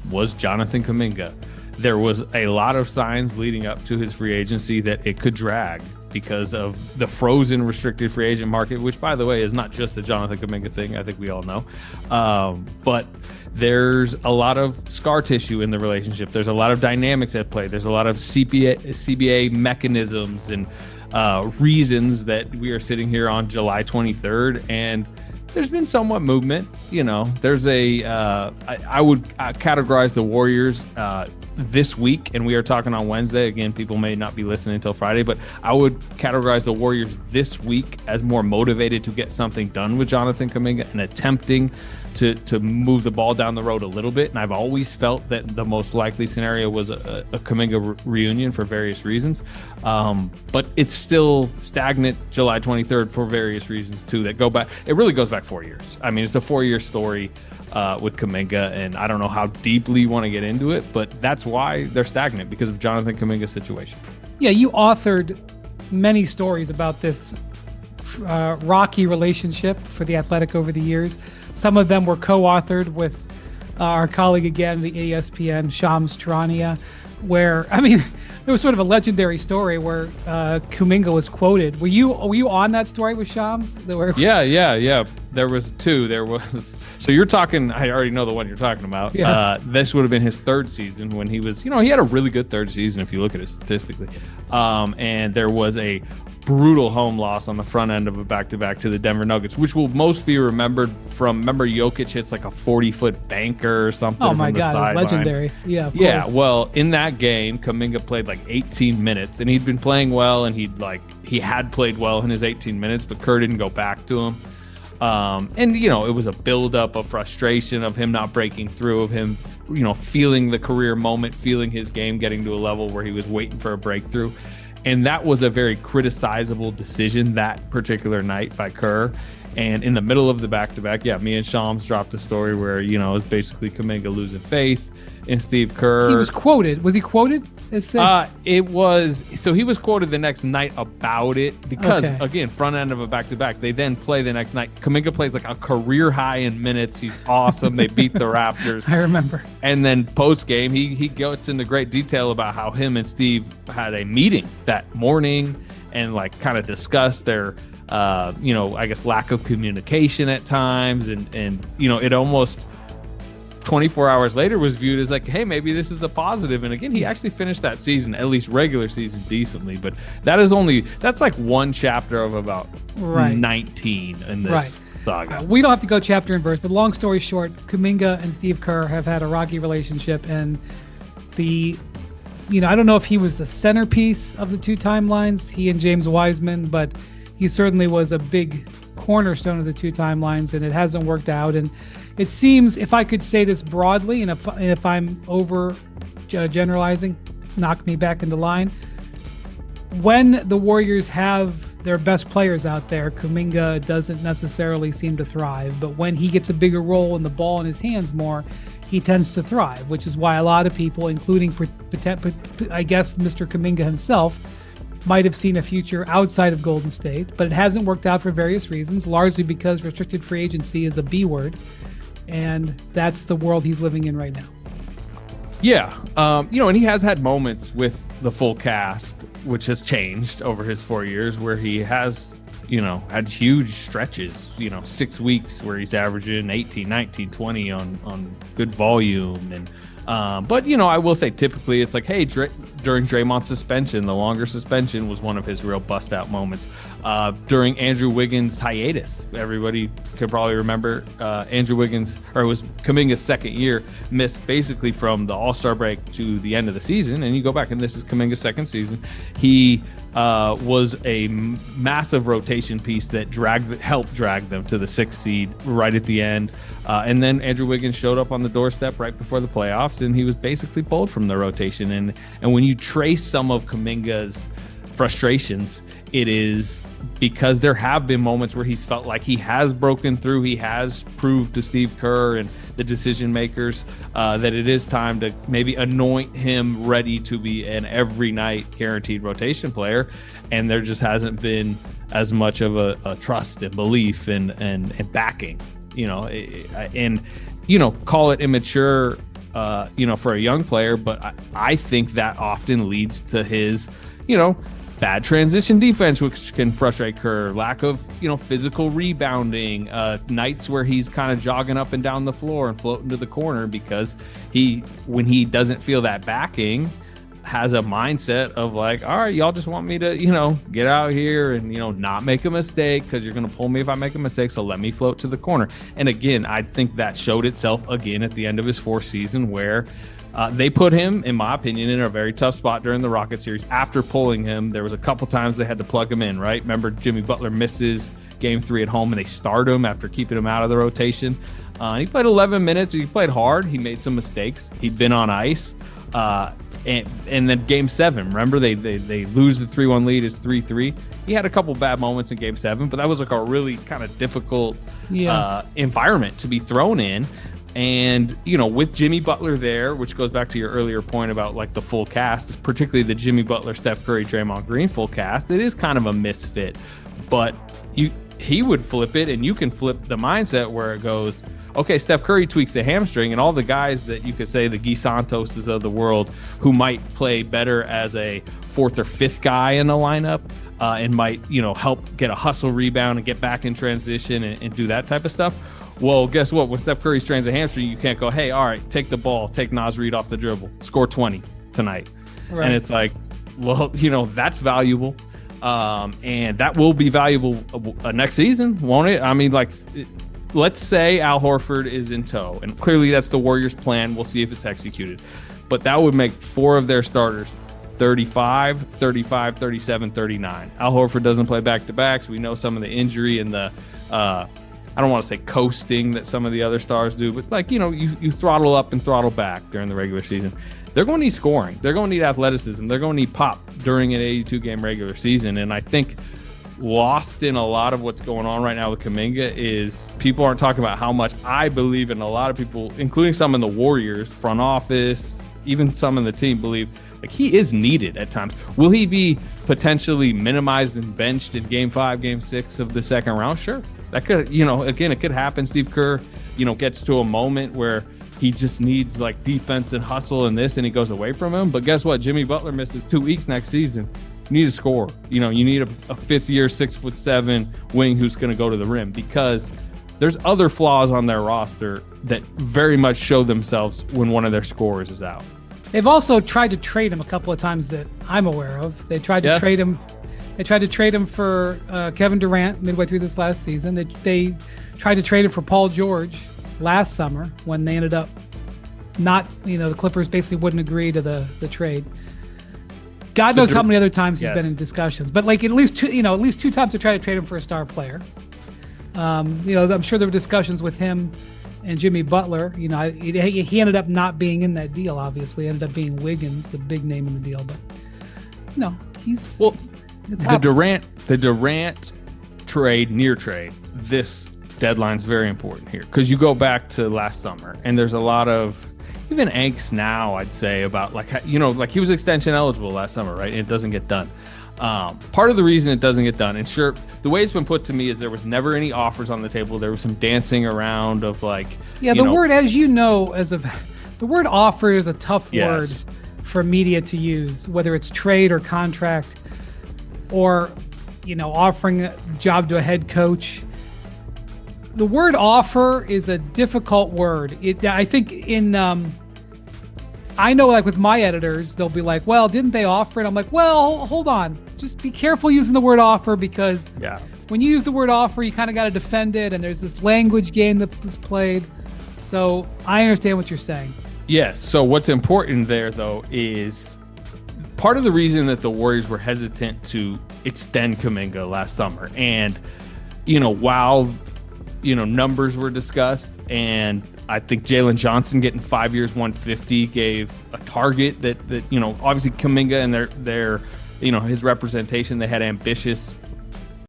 was Jonathan Kuminga. There was a lot of signs leading up to his free agency that it could drag because of the frozen restricted free agent market, which, by the way, is not just a Jonathan Kuminga thing. I think we all know. But there's a lot of scar tissue in the relationship. There's a lot of dynamics at play. There's a lot of CBA mechanisms and reasons that we are sitting here on July 23rd. And there's been somewhat movement. There's I would categorize the Warriors this week, and we are talking on Wednesday. Again, people may not be listening until Friday, but I would categorize the Warriors this week as more motivated to get something done with Jonathan Kuminga and attempting to move the ball down the road a little bit. And I've always felt that the most likely scenario was a Kuminga reunion for various reasons. But it's still stagnant July 23rd for various reasons too that go back. It really goes back 4 years. I mean, it's a 4-year story with Kuminga, and I don't know how deeply you want to get into it, but that's why they're stagnant, because of Jonathan Kuminga's situation. Yeah, you authored many stories about this rocky relationship for The Athletic over the years. Some of them were co-authored with our colleague again, the ESPN, Shams Charania, where, I mean, there was sort of a legendary story where Kuminga was quoted. Were you on that story with Shams? Yeah. There was two. So you're talking, I already know the one you're talking about. Yeah. This would have been his third season when he was, he had a really good third season if you look at it statistically. And there was a brutal home loss on the front end of a back-to-back to the Denver Nuggets, which will most be remembered from, remember Jokic hits like a 40-foot banker or something. Oh my God, it was legendary. Yeah, of course. Well, in that game, Kuminga played like 18 minutes, and he'd been playing well, and he had played well in his 18 minutes, but Kerr didn't go back to him. And it was a buildup of frustration of him not breaking through, of him, feeling the career moment, feeling his game getting to a level where he was waiting for a breakthrough. And that was a very criticizable decision that particular night by Kerr. And in the middle of the back-to-back, me and Shams dropped a story where, it was basically Kuminga losing faith in Steve Kerr. He was quoted. Was he quoted? It was. So he was quoted the next night about it because, again, front end of a back-to-back. They then play the next night. Kuminga plays like a career high in minutes. He's awesome. They beat the Raptors. I remember. And then post-game, he goes into great detail about how him and Steve had a meeting that morning and kind of discussed their I guess lack of communication at times, and it almost 24 hours later was viewed as hey, maybe this is a positive. And again, he actually finished that season, at least regular season, decently, but that's like one chapter of about 19 in this saga. We don't have to go chapter and verse, but long story short, Kuminga and Steve Kerr have had a rocky relationship, and I don't know if he was the centerpiece of the two timelines, he and James Wiseman, but he certainly was a big cornerstone of the two timelines, and it hasn't worked out. And it seems, if I could say this broadly, and if I'm over generalizing, knock me back into line. When the Warriors have their best players out there, Kuminga doesn't necessarily seem to thrive. But when he gets a bigger role and the ball in his hands more, he tends to thrive, which is why a lot of people, including, I guess, Mr. Kuminga himself, might have seen a future outside of Golden State, but it hasn't worked out for various reasons, largely because restricted free agency is a B word, and that's the world he's living in right now. Yeah, and he has had moments with the full cast, which has changed over his 4 years, where he has, had huge stretches, 6 weeks where he's averaging 18, 19, 20 on good volume. And but I will say typically it's hey, during Draymond's suspension, the longer suspension was one of his real bust out moments. During Andrew Wiggins' hiatus, everybody can probably remember Andrew Wiggins, or it was Kuminga's second year, missed basically from the All-Star break to the end of the season. And you go back, and this is Kuminga's second season. He was a massive rotation piece that helped drag them to the 6th seed right at the end. And then Andrew Wiggins showed up on the doorstep right before the playoffs, and he was basically pulled from the rotation. And when you trace some of Kuminga's frustrations, it is because there have been moments where he's felt like he has broken through. He has proved to Steve Kerr and the decision makers that it is time to maybe anoint him ready to be an every night guaranteed rotation player. And there just hasn't been as much of a trust and belief and backing, and call it immature for a young player, but I think that often leads to his, bad transition defense, which can frustrate Kerr, lack of, physical rebounding, nights where he's kind of jogging up and down the floor and floating to the corner because when he doesn't feel that backing, has a mindset of like, all right, y'all just want me to, get out here and, not make a mistake because you're going to pull me if I make a mistake. So let me float to the corner. And again, I think that showed itself again at the end of his fourth season where they put him, in my opinion, in a very tough spot during the Rocket series. After pulling him, there was a couple times they had to plug him in, right? Remember, Jimmy Butler misses game 3 at home and they start him after keeping him out of the rotation. He played 11 minutes. He played hard. He made some mistakes. He'd been on ice. And then game 7, remember they lose the 3-1 lead. It's 3-3. He had a couple bad moments in game 7, but that was like a really kind of difficult environment to be thrown in. And, with Jimmy Butler there, which goes back to your earlier point about like the full cast, particularly the Jimmy Butler, Steph Curry, Draymond Green full cast, it is kind of a misfit. But he would flip it, and you can flip the mindset where it goes, okay, Steph Curry tweaks the hamstring, and all the guys that you could say the Guy Santoses of the world who might play better as a 4th or 5th guy in the lineup and might, help get a hustle rebound and get back in transition and do that type of stuff. Well, guess what? When Steph Curry strains a hamstring, you can't go, hey, all right, take the ball, take Naz Reid off the dribble, score 20 tonight. Right. And it's like, well, that's valuable. And that will be valuable next season, won't it? I mean, let's say Al Horford is in tow, and clearly that's the Warriors' plan. We'll see if it's executed. But that would make 4 of their starters 35, 35, 37, 39. Al Horford doesn't play back-to-backs. We know some of the injury and the I don't want to say coasting that some of the other stars do, but you throttle up and throttle back during the regular season. They're going to need scoring. They're going to need athleticism. They're going to need pop during an 82-game regular season. And I think lost in a lot of what's going on right now with Kuminga is people aren't talking about how much I believe, and a lot of people, including some in the Warriors, front office, even some in the team, believe like he is needed at times. Will he be potentially minimized and benched in game 5, game 6 of the second round? Sure. That could, again, it could happen. Steve Kerr, gets to a moment where he just needs like defense and hustle and this, and he goes away from him. But guess what? Jimmy Butler misses 2 weeks next season. You need a score. You need a 5th-year, 6'7" wing who's going to go to the rim, because there's other flaws on their roster that very much show themselves when one of their scorers is out. They've also tried to trade him a couple of times that I'm aware of. They tried to trade him. They tried to trade him for Kevin Durant midway through this last season. They tried to trade him for Paul George last summer when they ended up not, the Clippers basically wouldn't agree to the trade. God knows how many other times he's been in discussions, but like at least 2 times to try to trade him for a star player. I'm sure there were discussions with him and Jimmy Butler. He ended up not being in that deal. Obviously, ended up being Wiggins, the big name in the deal. But the Durant trade, this deadline's very important here, because you go back to last summer and there's a lot of even angst now, I'd say, about like he was extension eligible last summer, right? And it doesn't get done. Part of the reason it doesn't get done, and sure, the way it's been put to me is there was never any offers on the table. There was some dancing around of like, word, as the word offer is a tough word for media to use, whether it's trade or contract or, offering a job to a head coach. The word offer is a difficult word. I think I know, like with my editors, they'll be like, well, didn't they offer it? I'm like, well, hold on. Just be careful using the word offer, because when you use the word offer, you kind of got to defend it. And there's this language game that's played. So I understand what you're saying. Yes. So what's important there, though, is part of the reason that the Warriors were hesitant to extend Kuminga last summer. And, while, numbers were discussed, and I think Jalen Johnson getting 5 years, 150 gave a target that obviously Kuminga and their his representation, they had ambitious